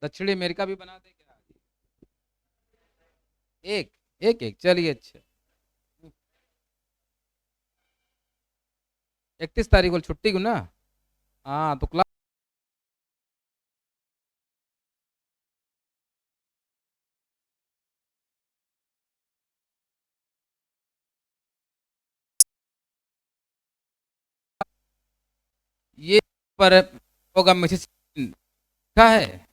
दक्षिणी अमेरिका भी बना दे क्या? एक एक एक चलिए अच्छा। 31 तारीख को छुट्टी को ना। हाँ तो क्लास। ये पर होगा मिसिसिपी लिखा है।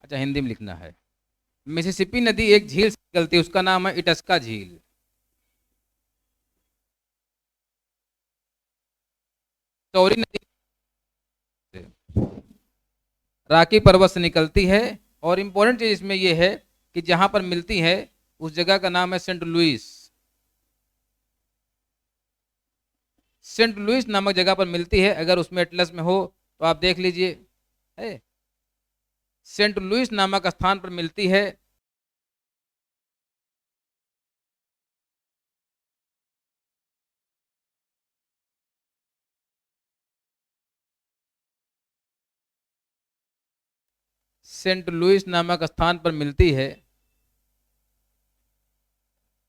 अच्छा हिंदी में लिखना है। मिसिसिपी नदी एक झील से निकलती है, उसका नाम है इटस्का झील। टोरी नदी से, राकी पर्वत से निकलती है। और इम्पोर्टेंट चीज इसमें यह है कि जहां पर मिलती है उस जगह का नाम है सेंट लुइस। सेंट लुइस नामक जगह पर मिलती है, अगर उसमें एटलस में हो तो आप देख लीजिए। है, सेंट लुइस नामक स्थान पर मिलती है। सेंट लुइस नामक स्थान पर मिलती है।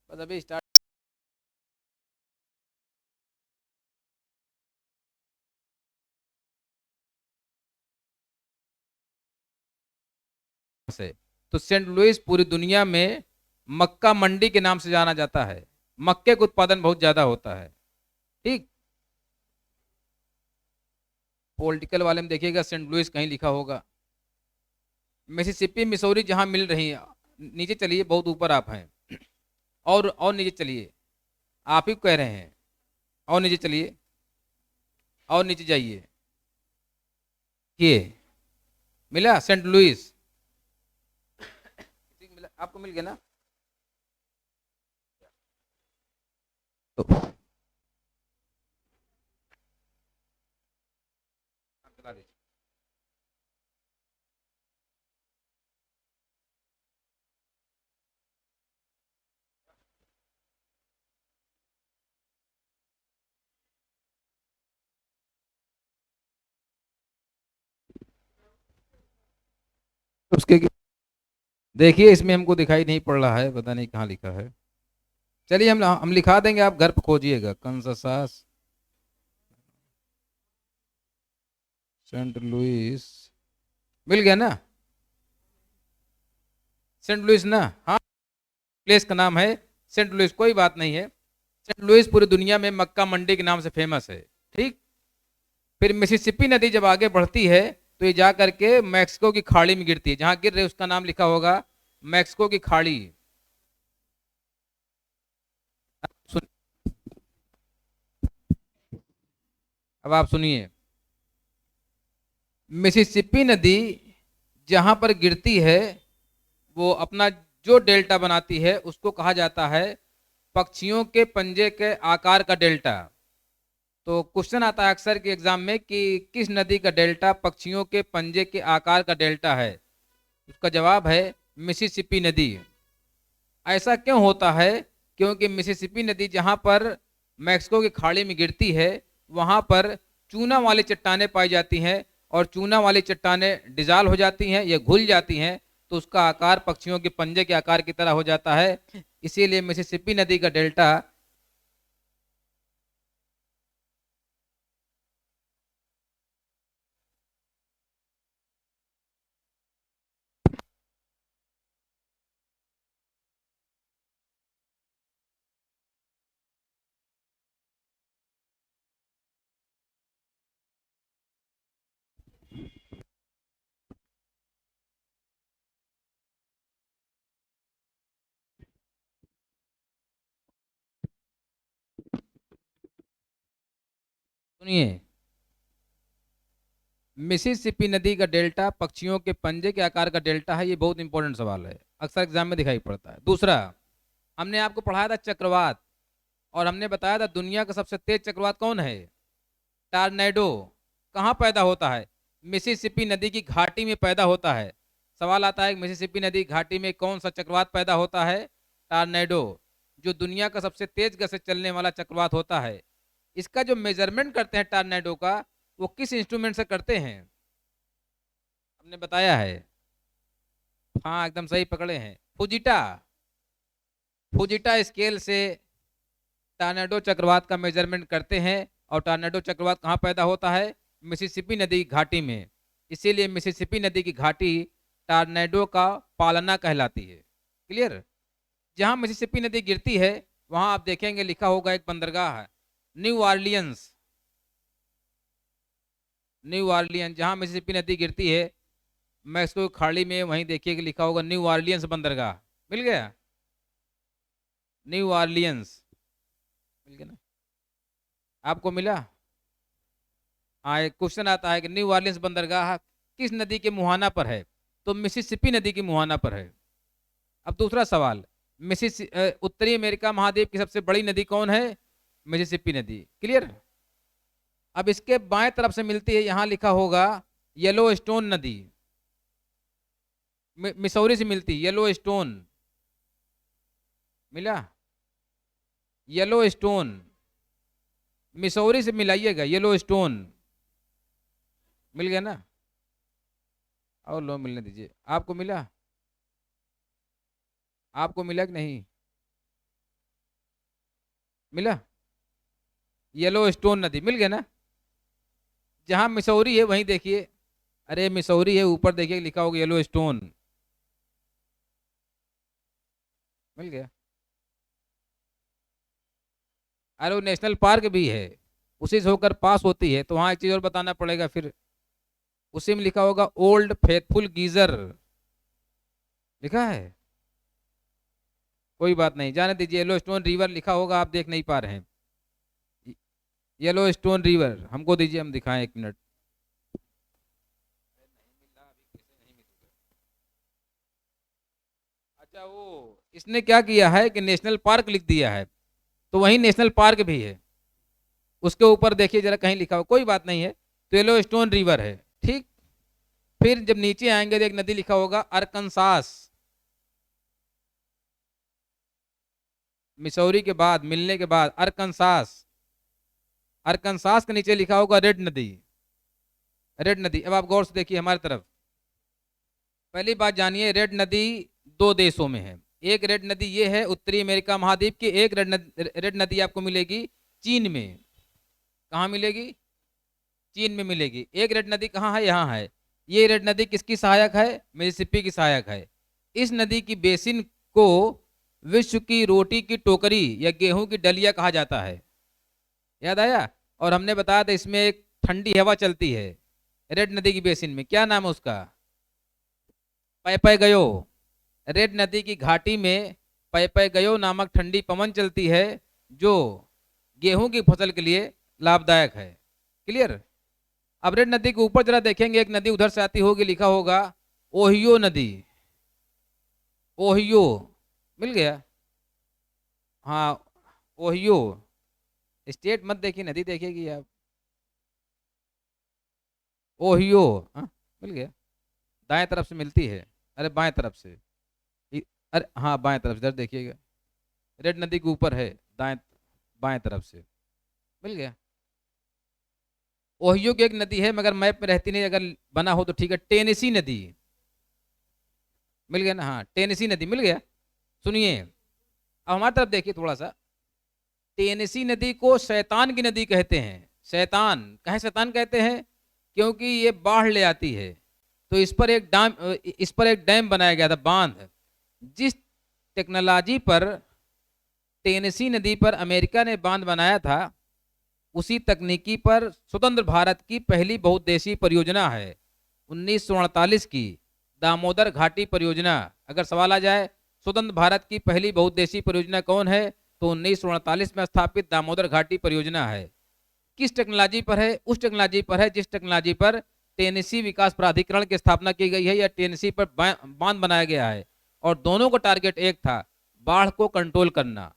बस अभी स्टार्ट से। तो सेंट लुइस पूरी दुनिया में मक्का मंडी के नाम से जाना जाता है। मक्के का उत्पादन बहुत ज्यादा होता है। ठीक। पॉलिटिकल वाले में देखिएगा सेंट लुइस कहीं लिखा होगा। मिसिसिपी मिसौरी जहां मिल रही है। नीचे चलिए, बहुत ऊपर आप हैं। और नीचे चलिए। आप ही कह रहे हैं। और नीचे चलिए। और नीचे जाइए। ये मिला सेंट लुइस। मिला आपको, मिल गया ना? तो चला दीजिए। उसके देखिए इसमें हमको दिखाई नहीं पड़ रहा है, पता नहीं कहाँ लिखा है। चलिए हम लिखा देंगे, आप घर पर खोजिएगा कंसासास सेंट लुइस। मिल गया ना? सेंट लुइस ना? हाँ। प्लेस का नाम है सेंट लुइस, कोई बात नहीं है। सेंट लुइस पूरी दुनिया में मक्का मंडी के नाम से फेमस है। ठीक। फिर मिसिसिपी नदी जब आगे बढ़ती है तो ये जा करके मैक्सिको की खाड़ी में गिरती है। जहां गिर रही है उसका नाम लिखा होगा मैक्सिको की खाड़ी। सुन, अब आप सुनिए। मिसिसिपी नदी जहां पर गिरती है वो अपना जो डेल्टा बनाती है उसको कहा जाता है पक्षियों के पंजे के आकार का डेल्टा। तो क्वेश्चन आता है अक्सर के एग्जाम में कि किस नदी का डेल्टा पक्षियों के पंजे के आकार का डेल्टा है। उसका जवाब है मिसिसिपी नदी। ऐसा क्यों होता है? क्योंकि मिसिसिपी नदी जहां पर मैक्सिको की खाड़ी में गिरती है वहां पर चूना वाली चट्टानें पाई जाती हैं। और चूना वाली चट्टानें डिजॉल्व हो जाती हैं या घुल जाती हैं। तो उसका आकार पक्षियों के पंजे के आकार की तरह हो जाता है। इसीलिए मिसिसिपी नदी का डेल्टा। सुनिए, मिसिसिपी नदी का डेल्टा पक्षियों के पंजे के आकार का डेल्टा है। ये बहुत इंपॉर्टेंट सवाल है, अक्सर एग्जाम में दिखाई पड़ता है। दूसरा, हमने आपको पढ़ाया था चक्रवात। और हमने बताया था दुनिया का सबसे तेज चक्रवात कौन है? टार्नेडो। कहाँ पैदा होता है? मिसिसिपी नदी की घाटी में पैदा होता है। सवाल आता है मिसिसिपी नदी घाटी में कौन सा चक्रवात पैदा होता है? टार्नेडो। जो दुनिया का सबसे तेज गति से चलने वाला चक्रवात होता है, इसका जो मेजरमेंट करते हैं टॉर्नेडो का, वो किस इंस्ट्रूमेंट से करते हैं? हमने बताया है। हाँ, एकदम सही पकड़े हैं, फुजिटा। फुजिटा स्केल से टॉर्नेडो चक्रवात का मेजरमेंट करते हैं। और टॉर्नेडो चक्रवात कहाँ पैदा होता है? मिसिसिपी नदी की घाटी में। इसीलिए मिसिसिपी नदी की घाटी टॉर्नेडो का पालना कहलाती है। क्लियर? जहां मिसिसिपी नदी गिरती है वहां आप देखेंगे लिखा होगा एक बंदरगाह है, न्यू ऑरलियंस। न्यू ऑरलियंस, जहां मिसिसिपी नदी गिरती है मैक्सिको खाड़ी में, वहीं देखिए कि लिखा होगा न्यू ऑरलियंस बंदरगाह। मिल गया? न्यू ऑरलियंस मिल गया ना? आपको मिला? हाँ, एक क्वेश्चन आता है कि न्यू ऑरलियंस बंदरगाह किस नदी के मुहाना पर है? तो मिसिसिपी नदी की मुहाना पर है। अब दूसरा सवाल, उत्तरी अमेरिका महाद्वीप की सबसे बड़ी नदी कौन है? मिसिसिपी नदी। क्लियर? अब इसके बाएं तरफ से मिलती है, यहां लिखा होगा येलो स्टोन नदी। मिसौरी से मिलती, येलो स्टोन। मिला? येलो स्टोन, मिसौरी से मिलाइएगा, येलो स्टोन। मिल गया ना? और लो मिलने दीजिए। आपको मिला? आपको मिला कि नहीं मिला? येलो स्टोन नदी मिल गया ना? जहां मिसौरी है वहीं देखिए, अरे मिसौरी है, ऊपर देखिए लिखा होगा येलो स्टोन। मिल गया? अरे वो नेशनल पार्क भी है, उसी से होकर पास होती है। तो वहां एक चीज और बताना पड़ेगा फिर, उसी में लिखा होगा ओल्ड फेथफुल गीजर। लिखा है? कोई बात नहीं, जाने दीजिए। येलो स्टोन रिवर लिखा होगा, आप देख नहीं पा रहे हैं। येलो स्टोन रिवर हमको दीजिए, हम दिखाएं, एक मिनट। अच्छा, वो इसने क्या किया है कि नेशनल पार्क लिख दिया है, तो वही नेशनल पार्क भी है। उसके ऊपर देखिए जरा, कहीं लिखा हो, कोई बात नहीं है। तो येलो स्टोन रिवर है, ठीक। फिर जब नीचे आएंगे तो एक नदी लिखा होगा अरकनसास। मिसौरी के बाद, मिलने के बाद अरकनसास। अरकनसास के नीचे लिखा होगा रेड नदी। रेड नदी। अब आप गौर से देखिए हमारी तरफ। पहली बात जानिए, रेड नदी दो देशों में है। एक रेड नदी ये है उत्तरी अमेरिका महाद्वीप की, एक रेड नदी आपको मिलेगी चीन में। कहाँ मिलेगी? चीन में मिलेगी। एक रेड नदी कहाँ है? यहाँ है। ये रेड नदी किसकी सहायक है? मिसिसिपी की सहायक है। इस नदी की बेसिन को विश्व की रोटी की टोकरी या गेहूं की डलिया कहा जाता है। याद आया? और हमने बताया था इसमें एक ठंडी हवा चलती है रेड नदी की बेसिन में, क्या नाम है उसका? पैपय गयो। रेड नदी की घाटी में पैपय गयो नामक ठंडी पवन चलती है, जो गेहूं की फसल के लिए लाभदायक है। क्लियर? अब रेड नदी के ऊपर जरा देखेंगे, एक नदी उधर से आती होगी, लिखा होगा ओहियो नदी। ओहियो। मिल गया? हाँ, ओहियो। स्टेट मत देखिए, नदी देखिएगी आप। ओहियो। हाँ, मिल गया? दाएं तरफ से मिलती है। अरे बाएं तरफ से। अरे हाँ, बाएं तरफ से, इधर देखिएगा, रेड नदी के ऊपर है, दाएं बाएं तरफ से। मिल गया? ओहियो की एक नदी है, मगर मैप में रहती नहीं, अगर बना हो तो ठीक है, टेनेसी नदी। मिल गया ना? हाँ, टेनेसी नदी मिल गया। सुनिए, अब हमारी तरफ देखिए थोड़ा सा। टेनेसी नदी को शैतान की नदी कहते हैं। शैतान कहे शैतान कहते हैं? क्योंकि ये बाढ़ ले आती है। तो इस पर एक डैम बनाया गया था, बांध। जिस टेक्नोलॉजी पर टेनेसी नदी पर अमेरिका ने बांध बनाया था, उसी तकनीकी पर स्वतंत्र भारत की पहली बहुउद्देशीय परियोजना है 1948 की दामोदर घाटी परियोजना। अगर सवाल आ जाए स्वतंत्र भारत की पहली बहुउद्देशीय परियोजना कौन है, तो 1948 में स्थापित दामोदर घाटी परियोजना है। किस टेक्नोलॉजी पर है? उस टेक्नोलॉजी पर है जिस टेक्नोलॉजी पर टेनेसी विकास प्राधिकरण की स्थापना की गई है, या टेनेसी पर बांध बनाया गया है। और दोनों का टारगेट एक था, बाढ़ को कंट्रोल करना।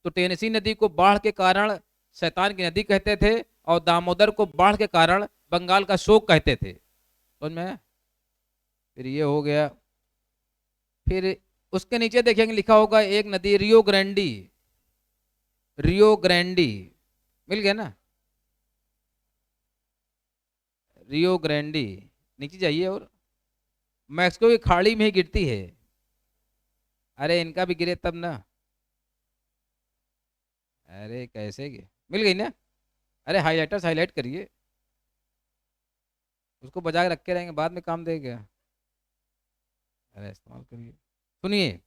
तो टेनेसी नदी को बाढ़ के कारण शैतान की नदी कहते थे, और दामोदर को बाढ़ के कारण बंगाल का शोक कहते थे। समझ में? फिर ये हो गया। फिर उसके नीचे देखेंगे लिखा होगा एक नदी, रियो ग्रैंडी। रियो ग्रैंडी, मिल गया ना, रियो ग्रैंडी, नीचे जाइए, और मैक्सिको की खाड़ी में ही गिरती है। अरे इनका भी गिरे तब ना। अरे कैसे मिल गई ना। अरे हाईलाइटर्स हाईलाइट करिए, उसको बजा के रखे रहेंगे, बाद में काम देगा। अरे इस्तेमाल करिए। सुनिए,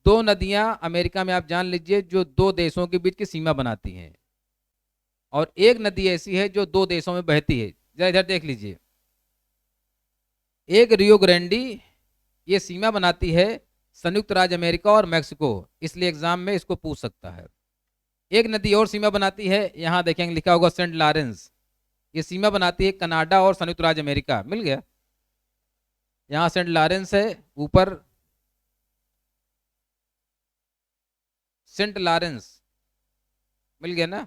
दो नदियां अमेरिका में आप जान लीजिए जो दो देशों के बीच की सीमा बनाती हैं, और एक नदी ऐसी है जो दो देशों में बहती है। जरा इधर देख लीजिए, एक रियो ग्रैंडी, ये सीमा बनाती है संयुक्त राज्य अमेरिका और मैक्सिको, इसलिए एग्जाम में इसको पूछ सकता है। एक नदी और सीमा बनाती है, यहां देखेंगे लिखा होगा सेंट लॉरेंस, ये सीमा बनाती है कनाडा और संयुक्त राज्य अमेरिका, मिल गया। यहाँ सेंट लॉरेंस है ऊपर, सेंट लॉरेंस, मिल गया ना।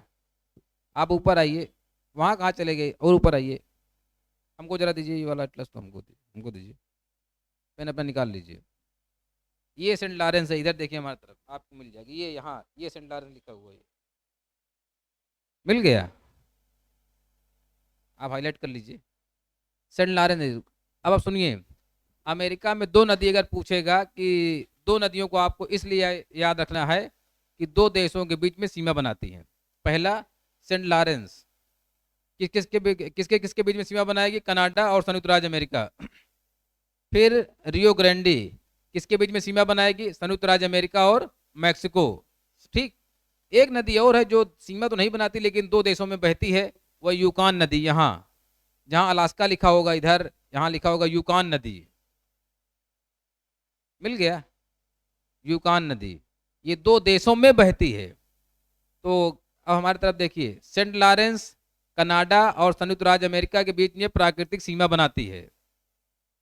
आप ऊपर आइए, वहां कहाँ चले गए, और ऊपर आइए, हमको जरा दीजिए ये वाला एटलस, तो हमको दीजिए, पेन अपना निकाल लीजिए। ये सेंट लॉरेंस है, इधर देखिए हमारी तरफ, आपको मिल जाएगी ये, यहाँ ये सेंट लॉरेंस लिखा हुआ है, मिल गया। आप हाईलाइट कर लीजिए, सेंट लॉरेंस। अब आप सुनिए, अमेरिका में दो नदी अगर पूछेगा कि दो नदियों को आपको इसलिए याद रखना है कि दो देशों के बीच में सीमा बनाती हैं। पहला सेंट लॉरेंस, किसके किसके बीच में सीमा बनाएगी, कनाडा और संयुक्त राज्य अमेरिका। फिर रियो ग्रैंडी, किसके बीच में सीमा बनाएगी, संयुक्त राज्य अमेरिका और मैक्सिको। ठीक, एक नदी और है जो सीमा तो नहीं बनाती लेकिन दो देशों में बहती है, वह यूकान नदी, यहाँ जहाँ अलास्का लिखा होगा इधर, यहाँ लिखा होगा यूकान नदी, मिल गया। यूकान नदी, ये दो देशों में बहती है। तो अब हमारी तरफ देखिए, सेंट लॉरेंस कनाडा और संयुक्त राज्य अमेरिका के बीच में प्राकृतिक सीमा बनाती है।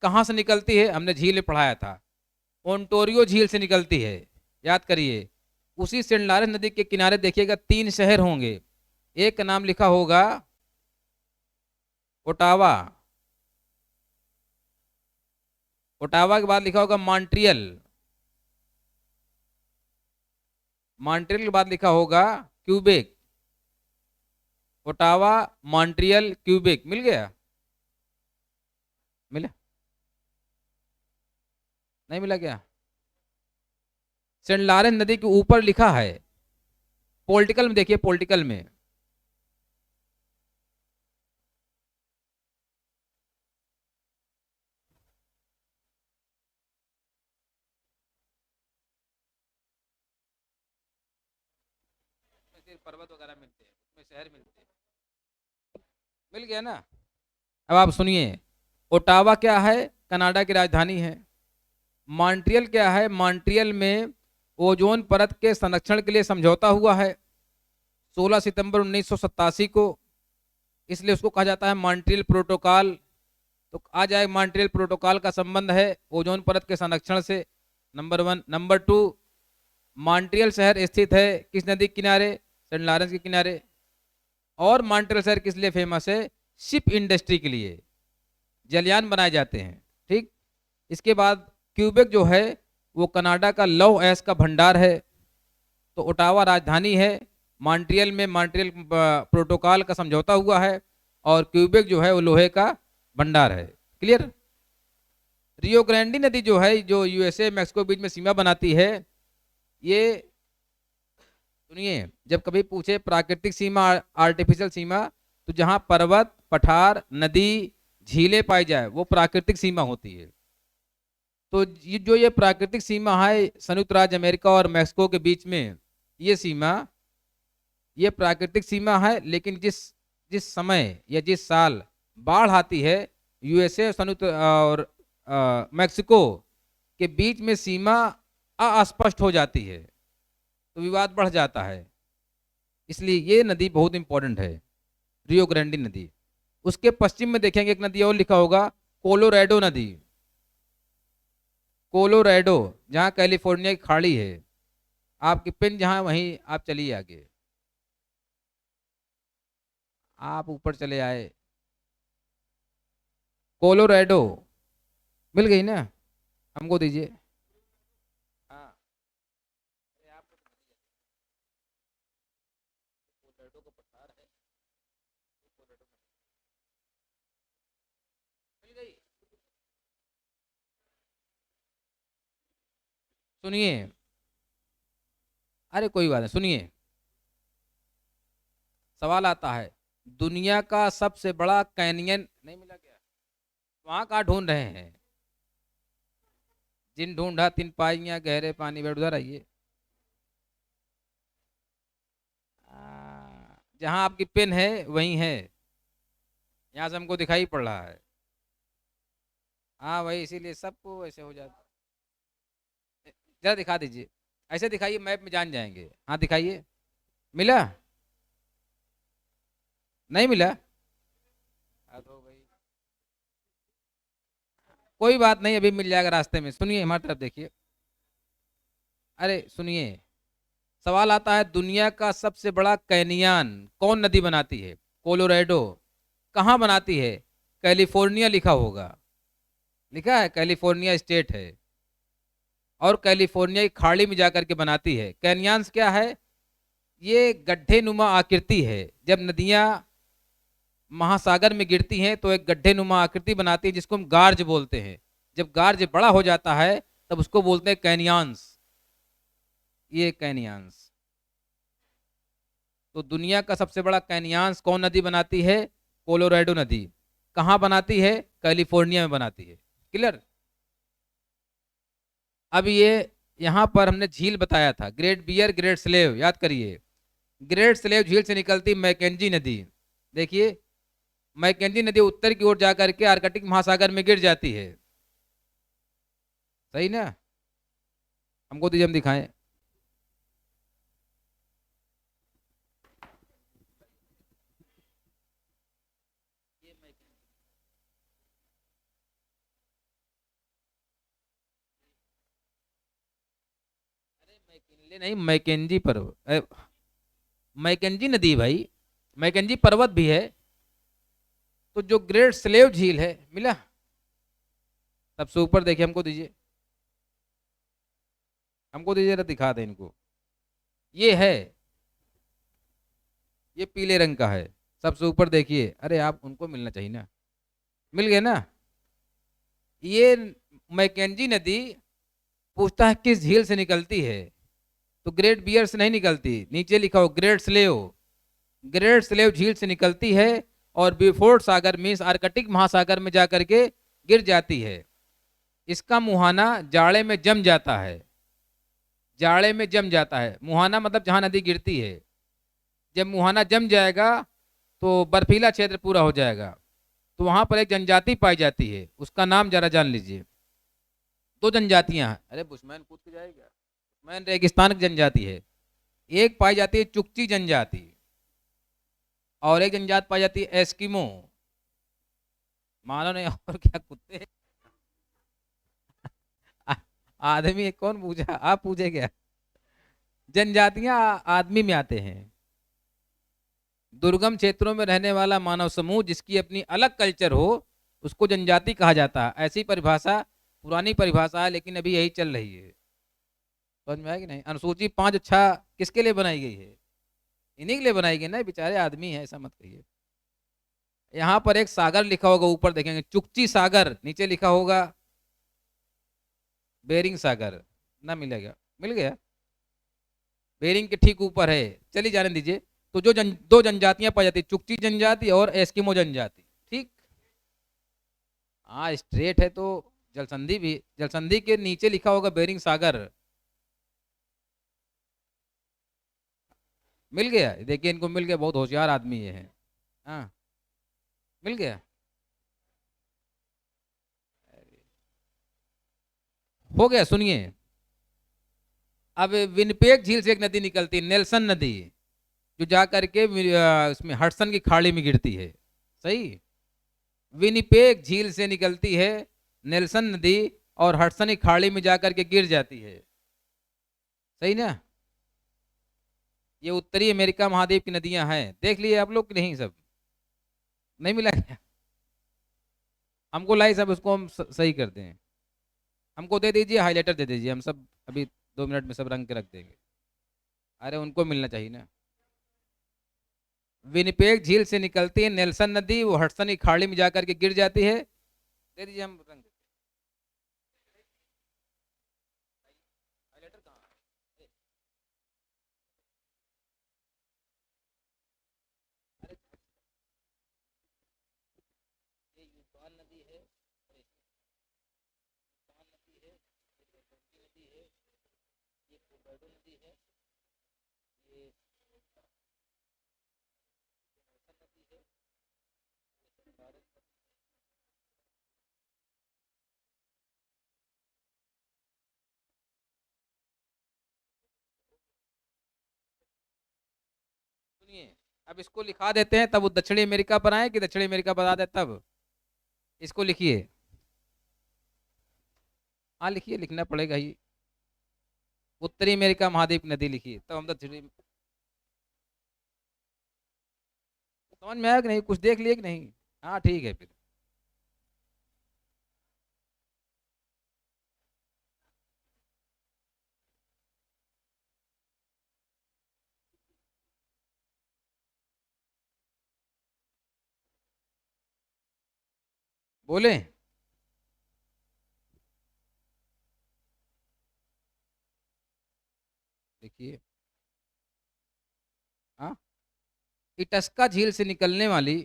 कहाँ से निकलती है, हमने झील में पढ़ाया था, ओंटोरियो झील से निकलती है, याद करिए। उसी सेंट लॉरेंस नदी के किनारे देखिएगा तीन शहर होंगे, एक का नाम लिखा होगा ओटावा, ओटावा के बाद लिखा होगा मॉन्ट्रियल, मॉन्ट्रियल के बाद लिखा होगा क्यूबेक, ओटावा मॉन्ट्रियल क्यूबेक, मिल गया। मिला, नहीं मिला क्या। सेंट लॉरेंस नदी के ऊपर लिखा है, पॉलिटिकल में देखिए, पॉलिटिकल में पर्वत वगैरह मिलते हैं, उसमें शहर मिलते हैं, मिल गया ना। अब आप सुनिए, ओटावा क्या है, कनाडा की राजधानी है। मॉन्ट्रियल क्या है, मॉन्ट्रियल में ओजोन परत के संरक्षण के लिए समझौता हुआ है 16 सितंबर 1987 को, इसलिए उसको कहा जाता है मॉन्ट्रियल प्रोटोकॉल। तो आ जाए, मॉन्ट्रियल प्रोटोकॉल का संबंध है ओजोन परत के संरक्षण से, number one. Number two, Montreal शहर स्थित है किस नदी के किनारे, सेंट लॉरेंस के किनारे। और मॉन्ट्रियल शहर किस लिए फेमस है, शिप इंडस्ट्री के लिए, जलयान बनाए जाते हैं। ठीक, इसके बाद क्यूबेक जो है वो कनाडा का लौह अयस्क का भंडार है। तो ओटावा राजधानी है, मॉन्ट्रियल में मॉन्ट्रियल प्रोटोकॉल का समझौता हुआ है, और क्यूबेक जो है वो लोहे का भंडार है। क्लियर। रियो ग्रैंडी नदी जो है, जो यूएसए मैक्सिको के बीच में सीमा बनाती है, ये सुनिए, जब कभी पूछे प्राकृतिक सीमा आर्टिफिशियल सीमा, तो जहां पर्वत पठार नदी झीलें पाई जाए वो प्राकृतिक सीमा होती है। तो ये जो ये प्राकृतिक सीमा है संयुक्त राज्य अमेरिका और मैक्सिको के बीच में, ये सीमा, ये प्राकृतिक सीमा है, लेकिन जिस जिस समय या जिस साल बाढ़ आती है, यूएसए संयुक्त और मैक्सिको के बीच में सीमा अस्पष्ट हो जाती है, तो विवाद बढ़ जाता है। इसलिए ये नदी बहुत इंपॉर्टेंट है, रियो ग्रैंडी नदी। उसके पश्चिम में देखेंगे एक नदी और लिखा होगा, कोलोराडो नदी, कोलोराडो, जहां कैलिफोर्निया की खाड़ी है। आपकी पिन जहां वहीं आप चलिए आगे, आप ऊपर चले आए, कोलोराडो, मिल गई ना, हमको दीजिए। हाँ, सुनिए, अरे कोई बात नहीं, सुनिए। सवाल आता है, दुनिया का सबसे बड़ा कैनियन नहीं मिला क्या? वहां कहाँ ढूंढ रहे हैं? जिन ढूंढा तिन पाइयां गहरे पानी बैठ, उधर आइए। जहां आपकी पेन है वहीं है, यहाँ से हमको दिखाई पड़ रहा है। हाँ वही, इसीलिए सबको ऐसे हो जाता। जरा दिखा दीजिए, ऐसे दिखाइए, मैप में जान जाएंगे। हाँ दिखाइए। मिला? नहीं मिला? तो भाई कोई बात नहीं, अभी मिल जाएगा रास्ते में। सुनिए, हमारी तरफ देखिए। अरे सुनिए, सवाल आता है, दुनिया का सबसे बड़ा कैनियन कौन नदी बनाती है? कोलोराडो। कहाँ बनाती है? कैलिफोर्निया लिखा होगा। लिखा है, कैलिफोर्निया स्टेट है। और कैलिफोर्निया की खाड़ी में जाकर के बनाती है। कैनियंस क्या है? ये गड्ढे नुमा आकृति है। जब नदियां महासागर में गिरती हैं तो एक गड्ढे नुमा आकृति बनाती है, जिसको हम गार्ज बोलते हैं। जब गार्ज बड़ा हो जाता है तब उसको बोलते हैं कैनियंस। ये कैनियंस। तो दुनिया का सबसे बड़ा कैनियंस कौन नदी बनाती है? कोलोराडो नदी। कहाँ बनाती है? कैलिफोर्निया में बनाती है। क्लियर? अब ये यहाँ पर हमने झील बताया था, ग्रेट बियर, ग्रेट स्लेव, याद करिए। ग्रेट स्लेव झील से निकलती मैकेंजी नदी। देखिए, मैकेंजी नदी उत्तर की ओर जाकर के आर्कटिक महासागर में गिर जाती है। सही ना? हमको दीजिए, हम दिखाएं। मैकिनले नहीं, मैकेंजी पर्वत, मैकेंजी नदी भाई। मैकेंजी पर्वत भी है। तो जो ग्रेट स्लेव झील है, मिला? सबसे ऊपर देखिए, हमको दीजिए, हमको दीजिए, जरा दिखा दें इनको। ये है, ये पीले रंग का है। सबसे ऊपर देखिए, अरे आप उनको मिलना चाहिए ना। मिल गए ना? ये मैकेंजी नदी पूछता है किस झील से निकलती है, तो ग्रेट बियर से नहीं निकलती। नीचे लिखा हो ग्रेट स्लेव। ग्रेट स्लेव झील से निकलती है और बिफोर्ड सागर मीन्स आर्कटिक महासागर में जाकर के गिर जाती है। इसका मुहाना जाड़े में जम जाता है। जाड़े में जम जाता है, मुहाना मतलब जहां नदी गिरती है। जब मुहाना जम जाएगा तो बर्फीला क्षेत्र पूरा हो जाएगा। तो वहां पर एक जनजाति पाई जाती है, उसका नाम जरा जान लीजिए। दो जनजातियां हैं। अरे बुशमैन कूद के जाएगा। बुशमैन रेगिस्तान की जनजाति है। एक पाई जाती है चुकची जनजाति, और एक जनजाति पाई जाती है एस्किमो। मानो नहीं, और क्या कुत्ते। आ- आदमी कौन पूछा? आप पूछे क्या? जनजातियां आदमी में आते हैं। दुर्गम क्षेत्रों में रहने वाला मानव समूह जिसकी अपनी अलग कल्चर हो, उसको जनजाति कहा जाता है। ऐसी परिभाषा पुरानी परिभाषा है, लेकिन अभी यही चल रही है। समझ में आया कि नहीं? अनुसूची 5 अच्छा किसके लिए बनाई गई है? इन्हीं के लिए बनाई गई ना, बेचारे आदमी है, ऐसा मत कहिए। यहाँ पर एक सागर लिखा होगा, ऊपर देखेंगे चुकची सागर, नीचे लिखा होगा बेरिंग सागर। ना मिलेगा? मिल गया? बेरिंग के ठीक ऊपर है। चलिए जाने दीजिए। तो जो दो जनजातियां पाई जाती, चुकची जनजाति और एस्किमो जनजाति। ठीक। हाँ स्ट्रेट है तो जलसंधि भी, जलसंधि के नीचे लिखा होगा बेरिंग सागर। मिल गया? देखिए इनको मिल गया, बहुत होशियार आदमी ये है। हाँ मिल गया। हो गया। सुनिए, अब विनपेग झील से एक नदी निकलती है, नेल्सन नदी, जो जा करके उसमें हडसन की खाड़ी में गिरती है। सही। विनिपेग झील से निकलती है नेल्सन नदी, और हडसन की खाड़ी में जाकर के गिर जाती है। सही ना? ये उत्तरी अमेरिका महाद्वीप की नदियां हैं। देख लिए आप लोग कि नहीं? सब नहीं मिला क्या? हमको लाई सब, उसको हम सही करते हैं। हमको दे दीजिए, हाईलाइटर दे दीजिए, हम सब अभी 2 मिनट में सब रंग के रख देंगे। अरे उनको मिलना चाहिए ना। विनिपेग झील से निकलती है नेल्सन नदी, वो हडसन की खाड़ी में जाकर के गिर जाती है। दे दीजिए, हम रंग लेटर कहाँ है? अरे ये यूबान नदी है, और यूबान नदी है, ये बेतौती नदी है, ये कोलोराडो नदी है, ये नेल्सन नदी है, ये भारत नदी। सुनिए, अब इसको लिखा देते हैं, तब वो दक्षिणी अमेरिका पर आए कि दक्षिणी अमेरिका बता दे तब। इसको लिखिए। हाँ लिखिए, लिखना पड़ेगा ही। उत्तरी अमेरिका महाद्वीप की नदी लिखिए, तब हम दक्षिणी। समझ में आया कि नहीं? कुछ देख लिए कि नहीं? हाँ ठीक है फिर। बोले। देखिए। हाँ, इटस्का झील से निकलने वाली,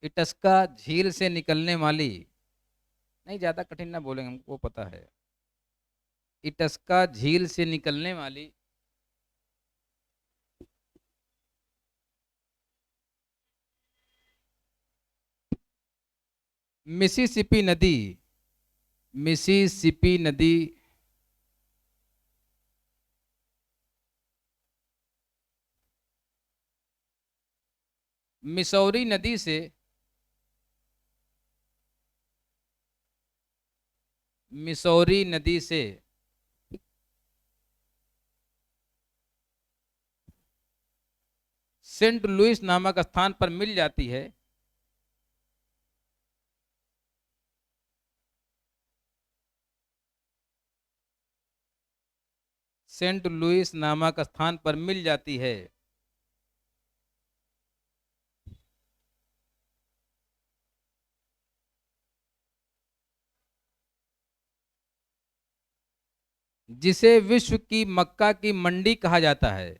इटस्का झील से निकलने वाली, नहीं ज्यादा कठिन ना बोलेंगे, हमको पता है। इटस्का झील से निकलने वाली मिसिसिपी नदी, मिसिसिपी नदी मिसौरी नदी से, मिसौरी नदी से सेंट लुइस नामक स्थान पर मिल जाती है। सेंट लुइस नामक स्थान पर मिल जाती है, जिसे विश्व की मक्का की मंडी कहा जाता है,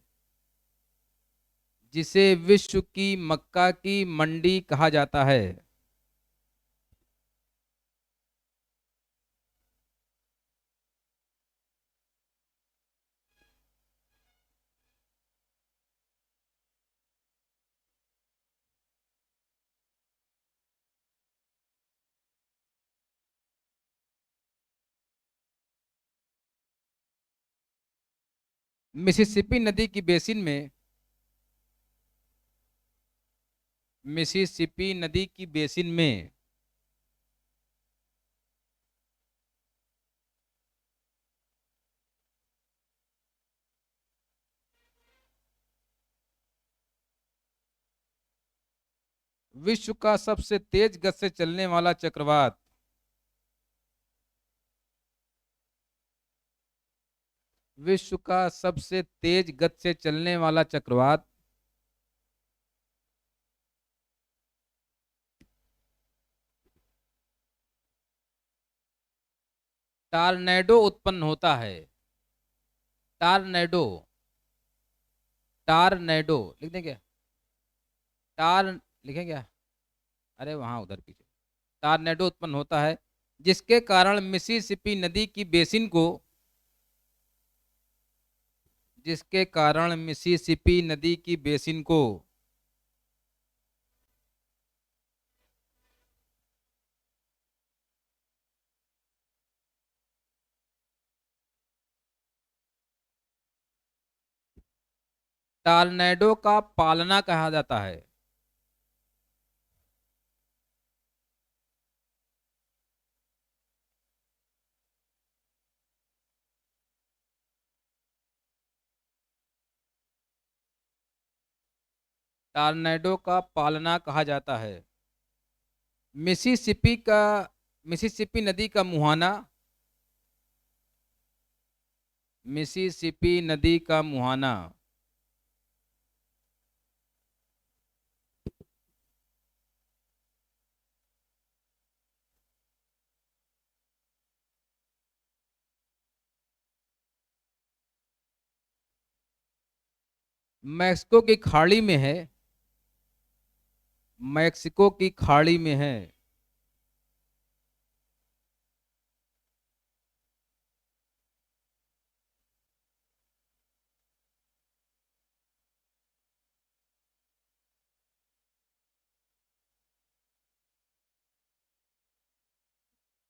जिसे विश्व की मक्का की मंडी कहा जाता है। मिसिसिपी नदी की बेसिन में, मिसिसिपी नदी की बेसिन में विश्व का सबसे तेज गति से चलने वाला चक्रवात, विश्व का सबसे तेज गति से चलने वाला चक्रवात टार्नेडो उत्पन्न होता है। टार्नेडो, टार्नेडो लिख दें क्या? टार लिखें क्या? अरे वहां उधर पीछे। टार्नेडो उत्पन्न होता है, जिसके कारण मिसिसिपी नदी की बेसिन को, जिसके कारण मिसिसिपी नदी की बेसिन को टार्नेडो का पालना कहा जाता है। टार्नेडो का पालना कहा जाता है। मिसिसिपी का, मिसिसिपी नदी का मुहाना, मिसिसिपी नदी का मुहाना मैक्सिको की खाड़ी में है, मैक्सिको की खाड़ी में है।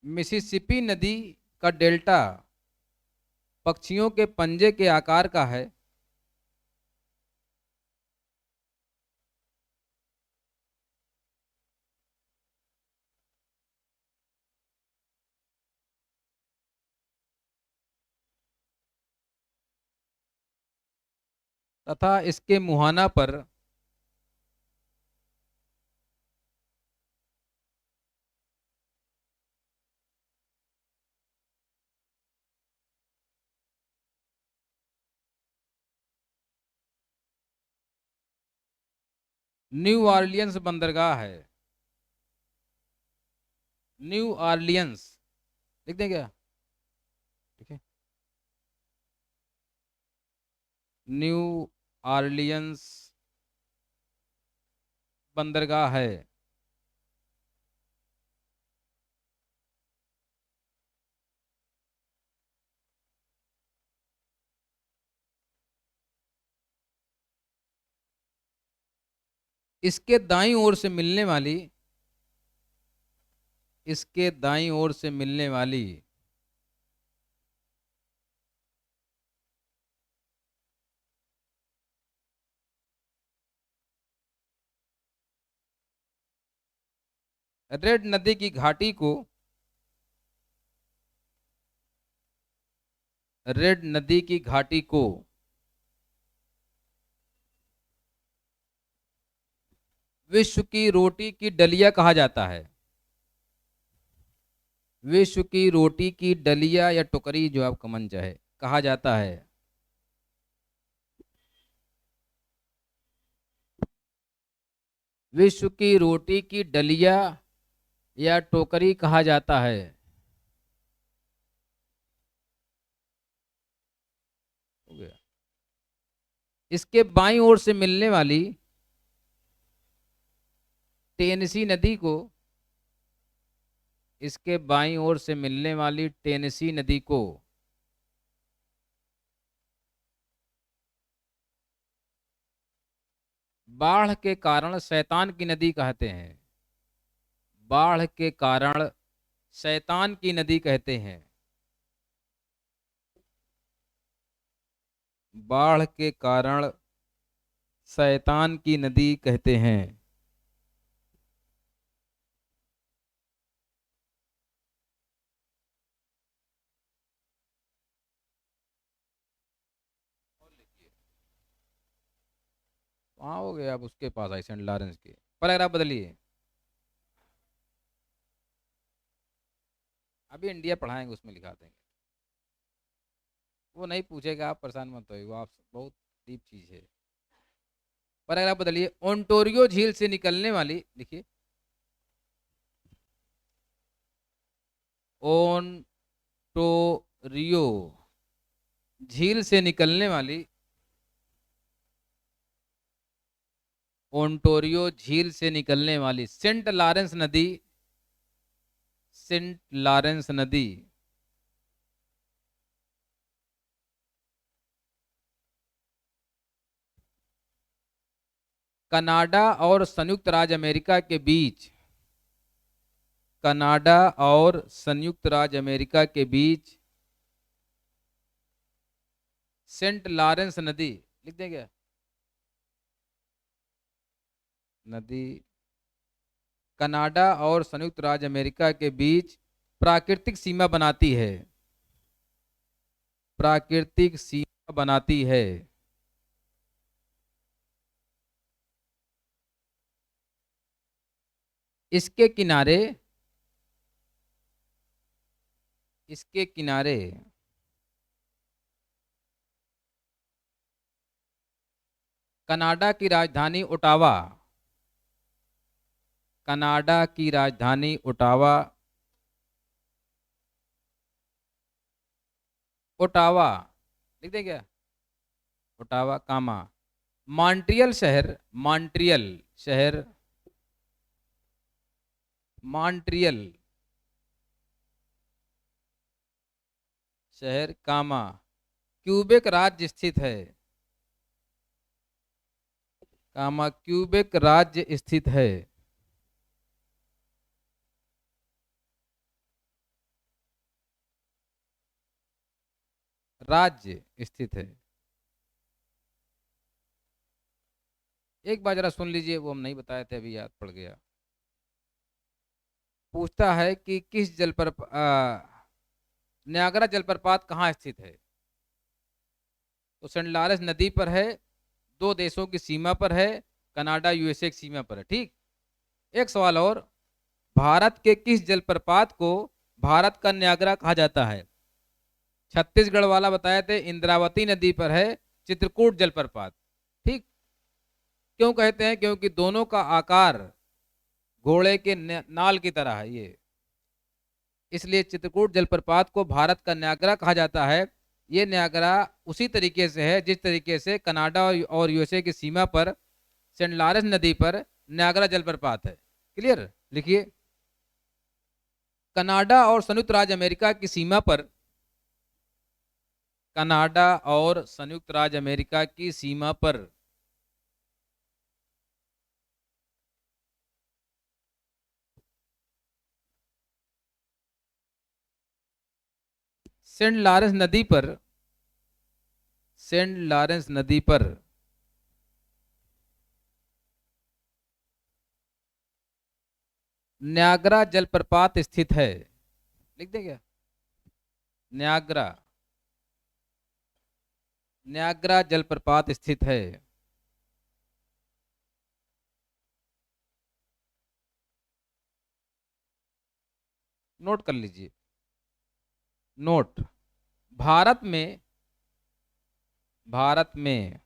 मिसिसिपी नदी का डेल्टा पक्षियों के पंजे के आकार का है। तथा इसके मुहाना पर न्यू ऑरलियंस बंदरगाह है। न्यू ऑरलियंस लिख दें क्या? ठीक है, न्यू ऑरलियंस बंदरगाह है। इसके दाईं ओर से मिलने वाली, इसके दाईं ओर से मिलने वाली रेड नदी की घाटी को, रेड नदी की घाटी को विश्व की रोटी की डलिया कहा जाता है। विश्व की रोटी की डलिया या टोकरी, जो आपका मन चाहे, कहा जाता है। विश्व की रोटी की डलिया या टोकरी कहा जाता है। हो गया। इसके बाईं ओर से मिलने वाली टेनेसी नदी को, इसके बाईं ओर से मिलने वाली टेनेसी नदी को बाढ़ के कारण शैतान की नदी कहते हैं। बाढ़ के कारण शैतान की नदी कहते हैं। बाढ़ के कारण शैतान की नदी कहते हैं। वहां हो गया, अब उसके पास आई सेंट लॉरेंस के। पैराग्राफ बदलिए। अभी इंडिया पढ़ाएंगे, उसमें लिखा देंगे। वो नहीं पूछेगा, आप परेशान मत होइए, वो आप बहुत डीप चीज है। पैराग्राफ बदलिए। ओंटोरियो झील से निकलने वाली, लिखिए, ओंटोरियो झील से निकलने वाली, ओंटोरियो झील से निकलने वाली सेंट लॉरेंस नदी, सेंट लॉरेंस नदी कनाडा और संयुक्त राज्य अमेरिका के बीच, कनाडा और संयुक्त राज्य अमेरिका के बीच सेंट लॉरेंस नदी, लिख दें क्या? नदी कनाडा और संयुक्त राज्य अमेरिका के बीच प्राकृतिक सीमा बनाती है, प्राकृतिक सीमा बनाती है। इसके किनारे, इसके किनारे कनाडा की राजधानी ओटावा, कनाडा की राजधानी ओटावा, ओटावा लिख दें क्या? ओटावा कामा मॉन्ट्रियल शहर, मॉन्ट्रियल शहर, मॉन्ट्रियल शहर कामा क्यूबेक राज्य स्थित है, कामा क्यूबेक राज्य स्थित है। राज्य स्थित है। एक बार जरा सुन लीजिए, वो हम नहीं बताए थे, अभी याद पड़ गया। पूछता है कि किस न्यागरा जलप्रपात कहाँ स्थित है? तो सेंट लॉरेंस नदी पर है, दो देशों की सीमा पर है, कनाडा यूएसए की सीमा पर है। ठीक। एक सवाल और, भारत के किस जलप्रपात को भारत का न्यागरा कहा जाता है? छत्तीसगढ़ वाला बताए थे, इंद्रावती नदी पर है चित्रकूट जलप्रपात। ठीक। क्यों कहते हैं? क्योंकि दोनों का आकार घोड़े के नाल की तरह है ये, इसलिए चित्रकूट जलप्रपात को भारत का न्यागरा कहा जाता है। ये न्यागरा उसी तरीके से है जिस तरीके से कनाडा और यूएसए की सीमा पर सेंट लॉरेंस नदी पर न्यागरा जलप्रपात है। क्लियर? लिखिए, कनाडा और संयुक्त राज्य अमेरिका की सीमा पर, कनाडा और संयुक्त राज्य अमेरिका की सीमा पर सेंट लॉरेंस नदी पर, सेंट लॉरेंस नदी पर न्यागरा जलप्रपात स्थित है। लिख दें क्या? न्यागरा, न्यागरा जलप्रपात स्थित है। नोट कर लीजिए, नोट। भारत में, भारत में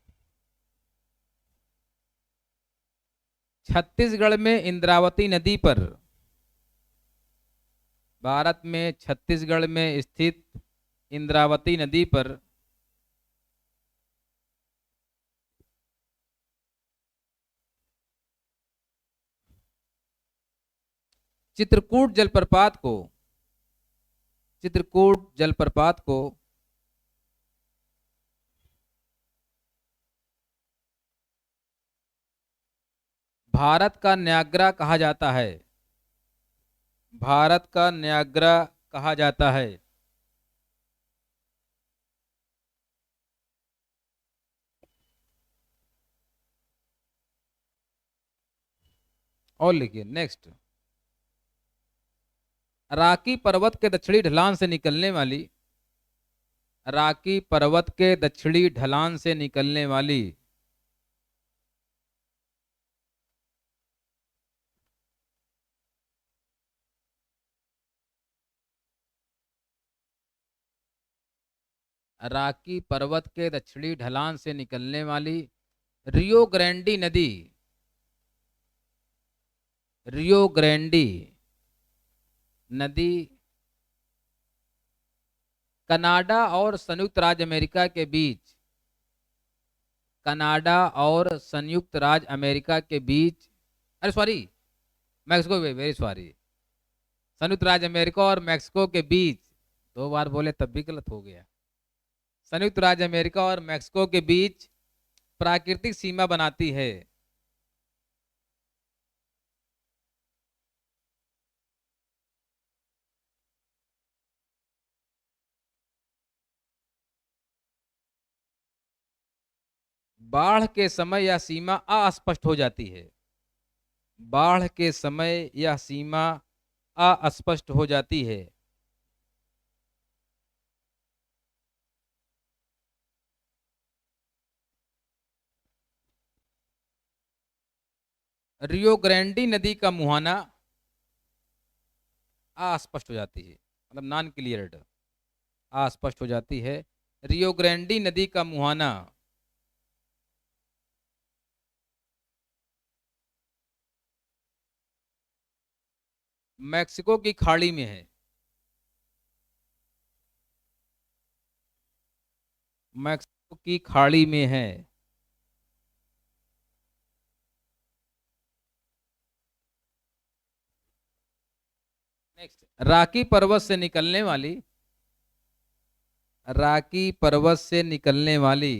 छत्तीसगढ़ में इंद्रावती नदी पर, भारत में छत्तीसगढ़ में स्थित इंद्रावती नदी पर चित्रकूट जलप्रपात को, चित्रकूट जलप्रपात को भारत का न्यागरा कहा जाता है, भारत का न्यागरा कहा जाता है। और लिखिए नेक्स्ट, राकी पर्वत के दक्षिणी ढलान से निकलने वाली, राकी पर्वत के दक्षिणी ढलान से निकलने वाली राकी पर्वत के दक्षिणी ढलान से निकलने वाली रियो ग्रैंडी नदी, रियो ग्रैंडी नदी कनाडा और संयुक्त राज्य अमेरिका के बीच, कनाडा और संयुक्त राज्य अमेरिका के बीच, अरे सॉरी, मैक्सिको, वेरी सॉरी, संयुक्त राज्य अमेरिका और मैक्सिको के बीच, दो बार बोले तब भी गलत हो गया। संयुक्त राज्य अमेरिका और मैक्सिको के बीच प्राकृतिक सीमा बनाती है। बाढ़ के समय यह सीमा अस्पष्ट हो जाती है, बाढ़ के समय यह सीमा अस्पष्ट हो जाती है। रियो ग्रैंडी नदी का मुहाना अस्पष्ट हो जाती है, मतलब नॉन क्लियर्ड, अस्पष्ट हो जाती है। रियो ग्रैंडी नदी का मुहाना मैक्सिको की खाड़ी में है, मैक्सिको की खाड़ी में है। राकी पर्वत से निकलने वाली, राकी पर्वत से निकलने वाली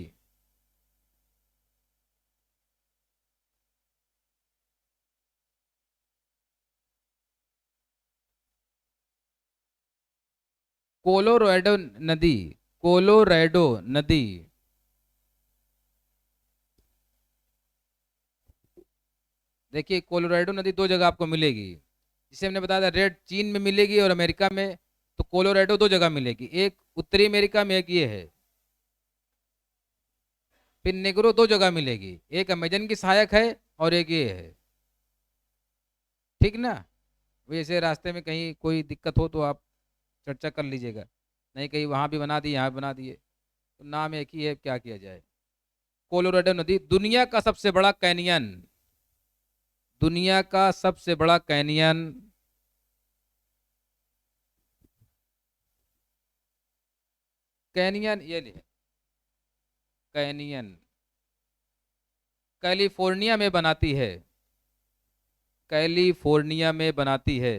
कोलोराडो नदी, कोलोराडो नदी। देखिए कोलोराडो नदी दो जगह आपको मिलेगी, जिसे हमने बताया था रेड चीन में मिलेगी और अमेरिका में। तो कोलोराडो दो जगह मिलेगी, एक उत्तरी अमेरिका में, एक ये है। फिर नेग्रो दो जगह मिलेगी, एक अमेजन की सहायक है और एक ये है। ठीक ना। वैसे रास्ते में कहीं कोई दिक्कत हो तो आप चर्चा कर लीजिएगा, नहीं कहीं वहां भी बना दिए यहाँ भी बना दिए, तो नाम एक ही है, क्या किया जाए। कोलोराडो नदी दुनिया का सबसे बड़ा कैनियन, दुनिया का सबसे बड़ा कैनियन कैनियन ये ले, कैनियन कैलिफोर्निया में बनाती है, कैलिफोर्निया में बनाती है।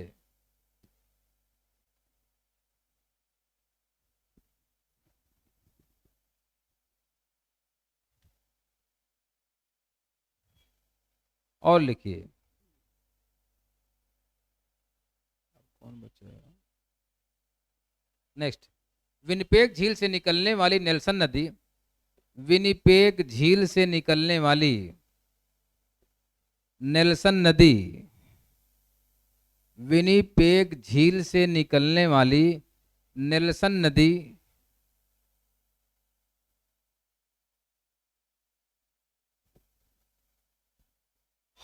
और लिखिए कौन बचा। नेक्स्ट, विनिपेग झील से निकलने वाली नेल्सन नदी, विनिपेग झील से निकलने वाली नेल्सन नदी, विनिपेग झील से निकलने वाली नेल्सन नदी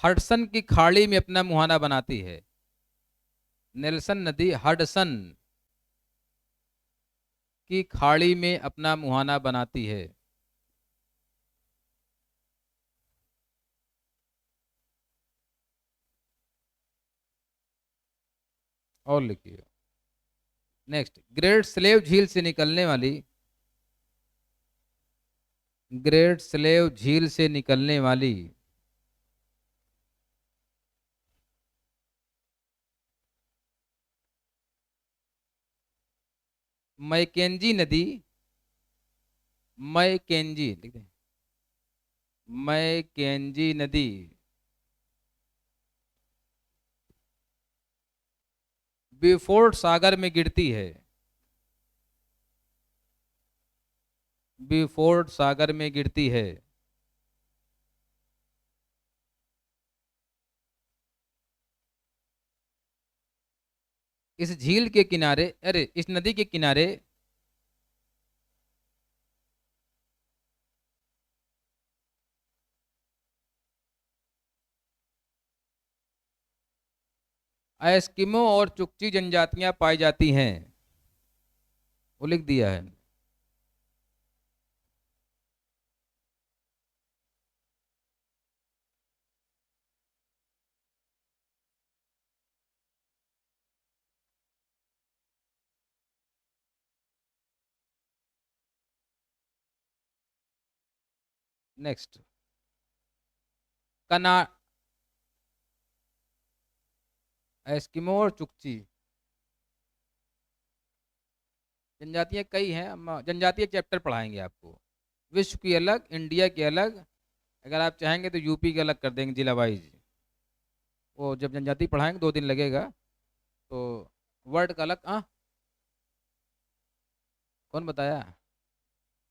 हडसन की खाड़ी में अपना मुहाना बनाती है। नेल्सन नदी हडसन की खाड़ी में अपना मुहाना बनाती है। और लिखिए नेक्स्ट, ग्रेट स्लेव झील से निकलने वाली, ग्रेट स्लेव झील से निकलने वाली मैकेंजी नदी, मैकेंजी लिख दें, मैकेंजी नदी बिफोर्ड सागर में गिरती है, बिफोर्ड सागर में गिरती है। इस झील के किनारे, अरे इस नदी के किनारे एस्किमो और चुकची जनजातियां पाई जाती हैं, वो लिख दिया है। नेक्स्ट, कना एस्किमो और चुकची जनजातियां कई हैं, हम जनजातीय चैप्टर पढ़ाएंगे आपको, विश्व की अलग, इंडिया की अलग, अगर आप चाहेंगे तो यूपी के अलग कर देंगे जिला वाइज। वो जब जनजाति पढ़ाएंगे 2 दिन लगेगा, तो वर्ड का अलग। कौन बताया,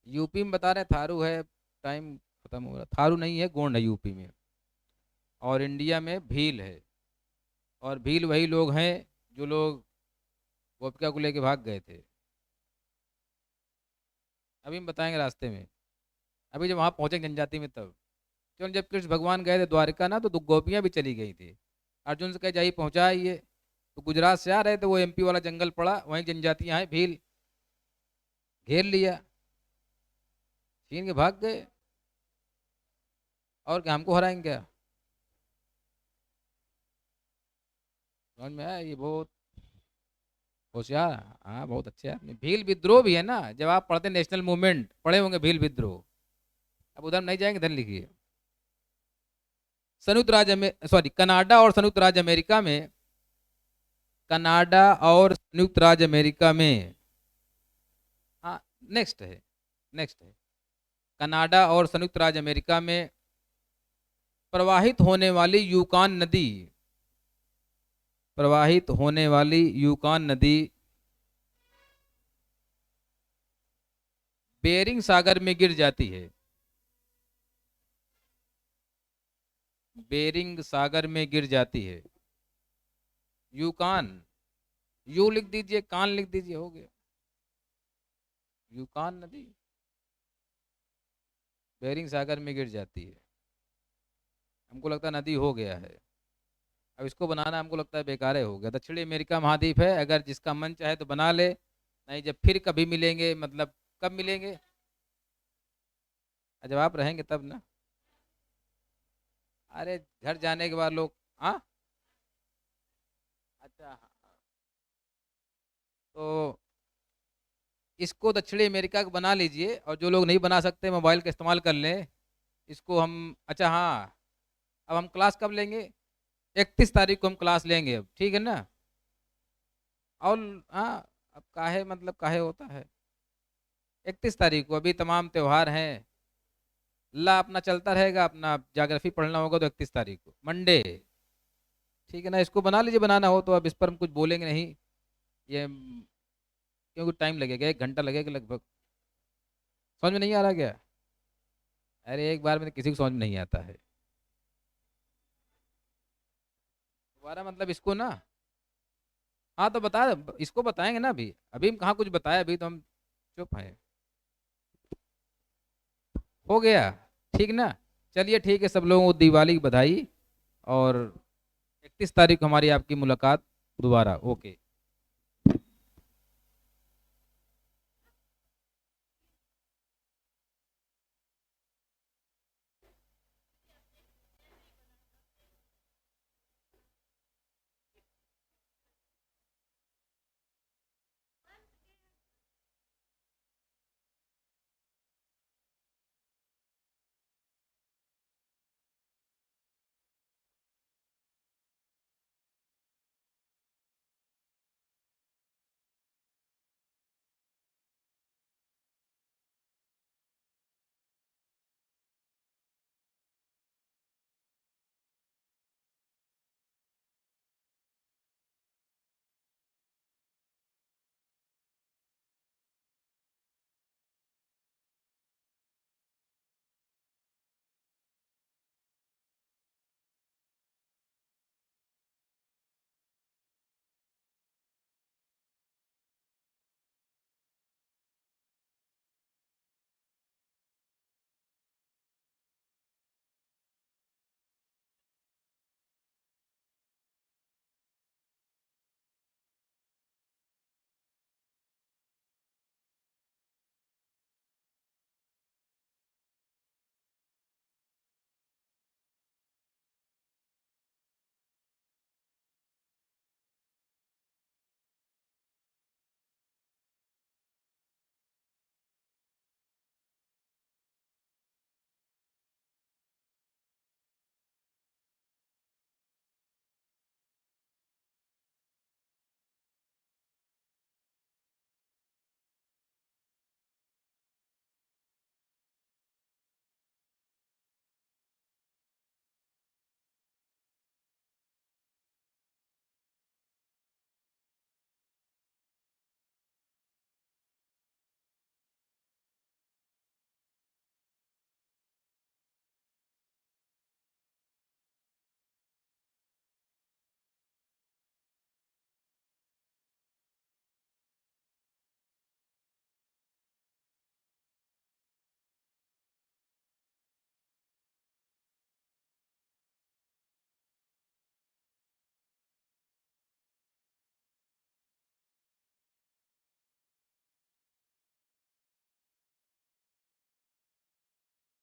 यूपी में बता रहे थारू है, टाइम खत्म हो रहा, थारू नहीं है, गोंड है यूपी में, और इंडिया में भील है। और भील वही लोग हैं जो लोग गोपिका को लेके भाग गए थे, अभी हम बताएंगे रास्ते में, अभी जब वहाँ पहुँचेंगे जनजाति में तब। क्यों, जब कृष्ण भगवान गए थे द्वारिका ना, तो 2 गोपियाँ भी चली गई थी। अर्जुन से कहे जाइए पहुँचाइए, तो गुजरात से आ रहे थे, वो एमपी वाला जंगल पड़ा, वहीं जनजातियाँ हैं, भील घेर लिया, छीन के भाग गए। और क्या हमको हराएंगे क्या। समझ में आया, ये बहुत होशियार, हाँ बहुत अच्छे आदमी। भील विद्रोह भी है ना, जब आप पढ़ते नेशनल मूवमेंट पढ़े होंगे भील विद्रोह। अब उधर नहीं जाएंगे, इधर लिखिए। संयुक्त राज्य में, सॉरी कनाडा और संयुक्त राज्य अमेरिका में कनाडा और संयुक्त राज्य अमेरिका में, हाँ नेक्स्ट है, नेक्स्ट है, कनाडा और संयुक्त राज्य अमेरिका में प्रवाहित होने वाली यूकान नदी, प्रवाहित होने वाली यूकान नदी बेरिंग सागर में गिर जाती है, बेरिंग सागर में गिर जाती है। यूकान, यू लिख दीजिए, कान लिख दीजिए, हो गया। यूकान नदी बेरिंग सागर में गिर जाती है। हमको लगता है नदी हो गया है, अब इसको बनाना हमको लगता है बेकार हो गया। दक्षिणी अमेरिका महाद्वीप है, अगर जिसका मन चाहे तो बना ले, नहीं जब फिर कभी मिलेंगे, मतलब कब मिलेंगे, जब आप रहेंगे तब ना। अरे घर जाने के बाद लोग, हाँ अच्छा हाँ, तो इसको दक्षिणी अमेरिका का बना लीजिए, और जो लोग नहीं बना सकते मोबाइल का इस्तेमाल कर लें इसको हम। अच्छा हाँ, अब हम क्लास कब लेंगे? 31 तारीख को हम क्लास लेंगे, अब ठीक है ना। और हाँ, अब काहे मतलब काहे होता है, 31 तारीख को, अभी तमाम त्यौहार हैं, ला अपना चलता रहेगा, अपना ज्योग्राफी पढ़ना होगा तो 31 तारीख को मंडे, ठीक है ना। इसको बना लीजिए, बनाना हो तो। अब इस पर हम कुछ बोलेंगे नहीं, ये क्योंकि टाइम लगेगा, 1 घंटा लगेगा लगभग। समझ में नहीं आ रहा क्या? अरे एक बार में किसी को समझ में नहीं आता है, दोबारा मतलब इसको ना। हाँ तो बता, इसको बताएंगे ना, अभी अभी हम कहाँ कुछ बताया, अभी तो हम चुप हैं। हो गया, ठीक ना। चलिए ठीक है, सब लोगों को दिवाली की बधाई, और 31 तारीख को हमारी आपकी मुलाकात दोबारा, ओके।